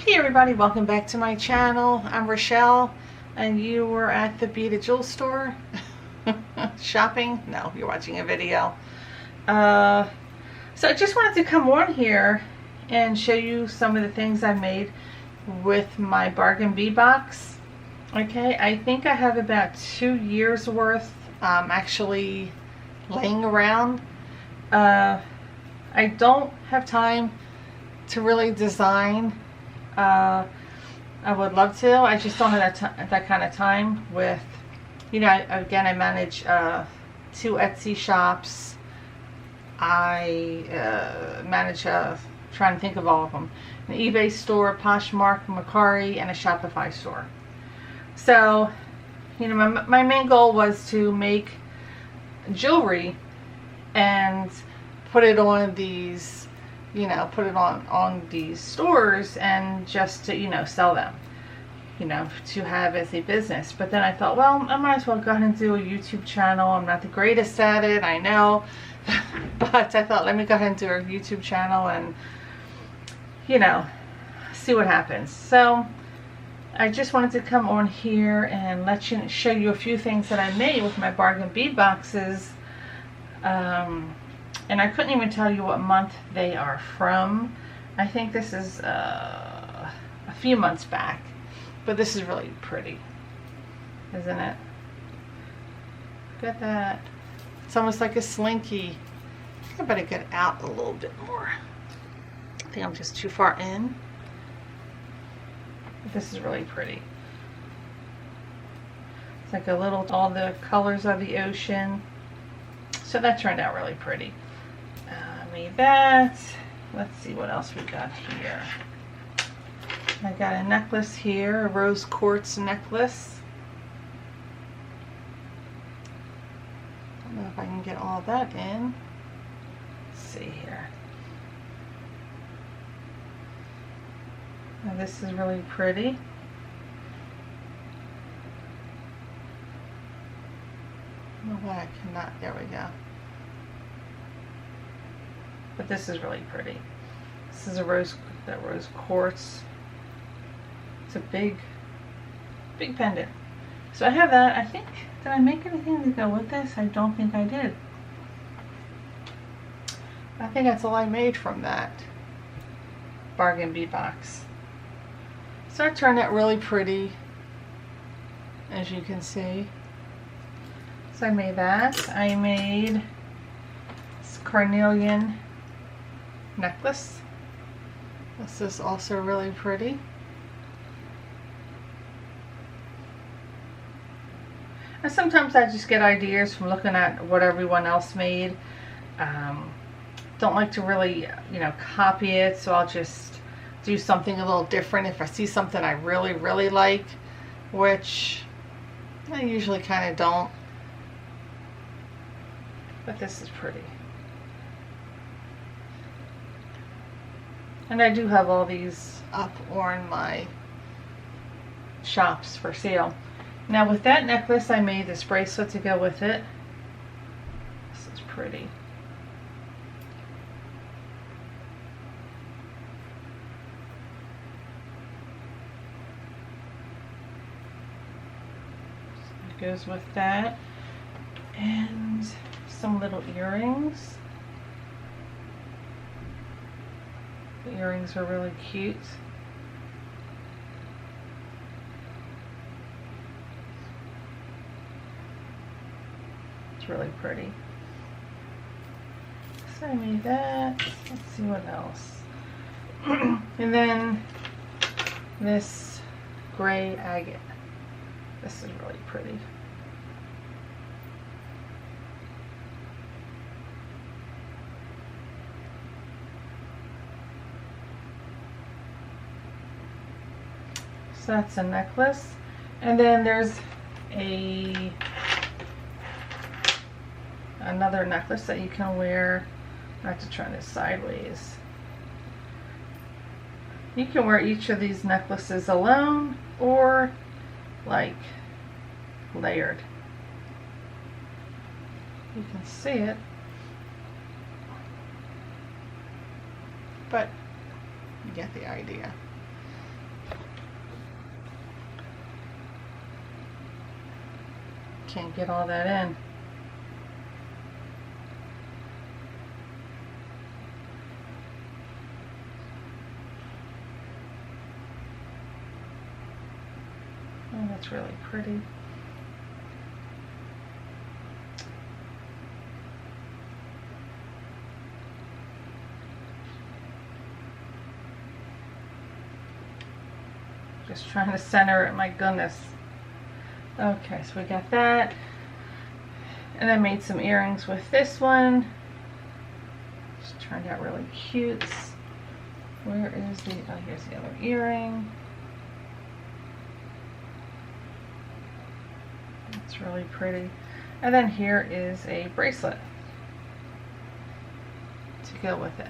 Hey everybody, welcome back to my channel. I'm Rochelle and you were at the Beaded jewel store shopping? No, you're watching a video. So I just wanted to come on here and show you some of the things I made with my Bargain Bead box. Okay, I think I have about 2 years worth actually laying around. I don't have time to really design. I would love to. I just don't have that kind of time with, you know, again, I manage 2 Etsy shops. I manage, trying to think of all of them, an eBay store, Poshmark, Mercari, and a Shopify store. So, you know, my main goal was to make jewelry and put it on these, you know, put it on these stores and just to, you know, sell them, you know, to have as a business. But then I thought, well, I might as well go ahead and do a YouTube channel. I'm not the greatest at it, I know, but I thought, let me go ahead and do a YouTube channel and, you know, see what happens. So I just wanted to come on here and show you a few things that I made with my Bargain Bead boxes. And I couldn't even tell you what month they are from. I think this is a few months back, but this is really pretty, isn't it? Look at that. It's almost like a slinky. I better get out a little bit more. I think I'm just too far in. But this is really pretty. It's like a little, all the colors of the ocean. So that turned out really pretty. Made that. Let's see what else we got here. I got a necklace here, a rose quartz necklace. I don't know if I can get all that in. Let's see here. Now this is really pretty. I don't know why I cannot. There we go. But this is really pretty. This is a rose quartz. It's a big pendant. So I have that. I think, did I make anything to go with this? I don't think I did. I think that's all I made from that Bargain Bead box. So it turned out really pretty, as you can see. So I made that. I made this Carnelian necklace. This is also really pretty. And sometimes I just get ideas from looking at what everyone else made. Don't like to really, you know, copy it, so I'll just do something a little different if I see something I really like, which I usually kind of don't. But this is pretty. And I do have all these up on my shops for sale. Now with that necklace, I made this bracelet to go with it. This is pretty. So it goes with that. And some little earrings. The earrings are really cute. It's really pretty. So I made that. Let's see what else. And then this gray agate. This is really pretty. So that's a necklace. And then there's another necklace that you can wear. I have to turn this sideways. You can wear each of these necklaces alone or like layered. You can see it. but you get the idea. can't get all that in. Oh, that's really pretty. Just trying to center it, my goodness. Okay, so we got that. And I made some earrings with this one. Just turned out really cute. Where is the, oh, here's the other earring. It's really pretty. And then here is a bracelet to go with it.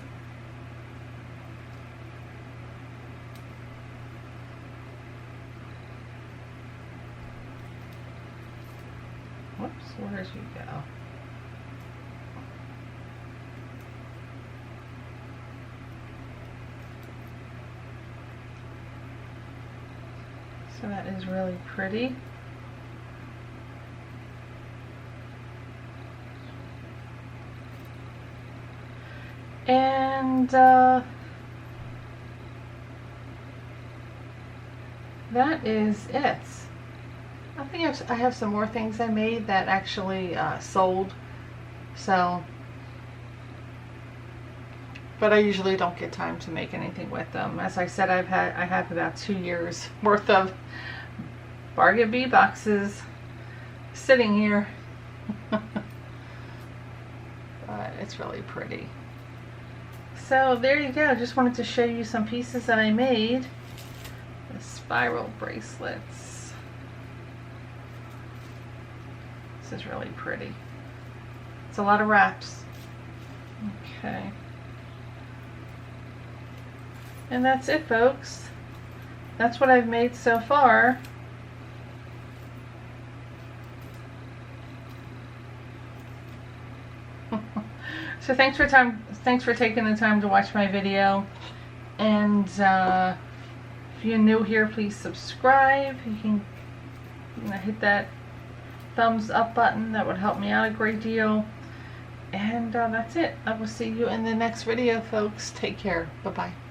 Whoops, where did you go? So that is really pretty. And that is it. I think I have some more things I made that actually sold. So, but I usually don't get time to make anything with them. As I said, I have about 2 years worth of Bargain Bead Boxes sitting here. But it's really pretty. So there you go. Just wanted to show you some pieces that I made. The spiral bracelets. This is really pretty. It's a lot of wraps. Okay. And that's it, folks. That's what I've made so far. So thanks for taking the time to watch my video. And if you're new here, please subscribe. You can hit that thumbs up button. That would help me out a great deal. And that's it. I will see you in the next video, folks. Take care. Bye-bye.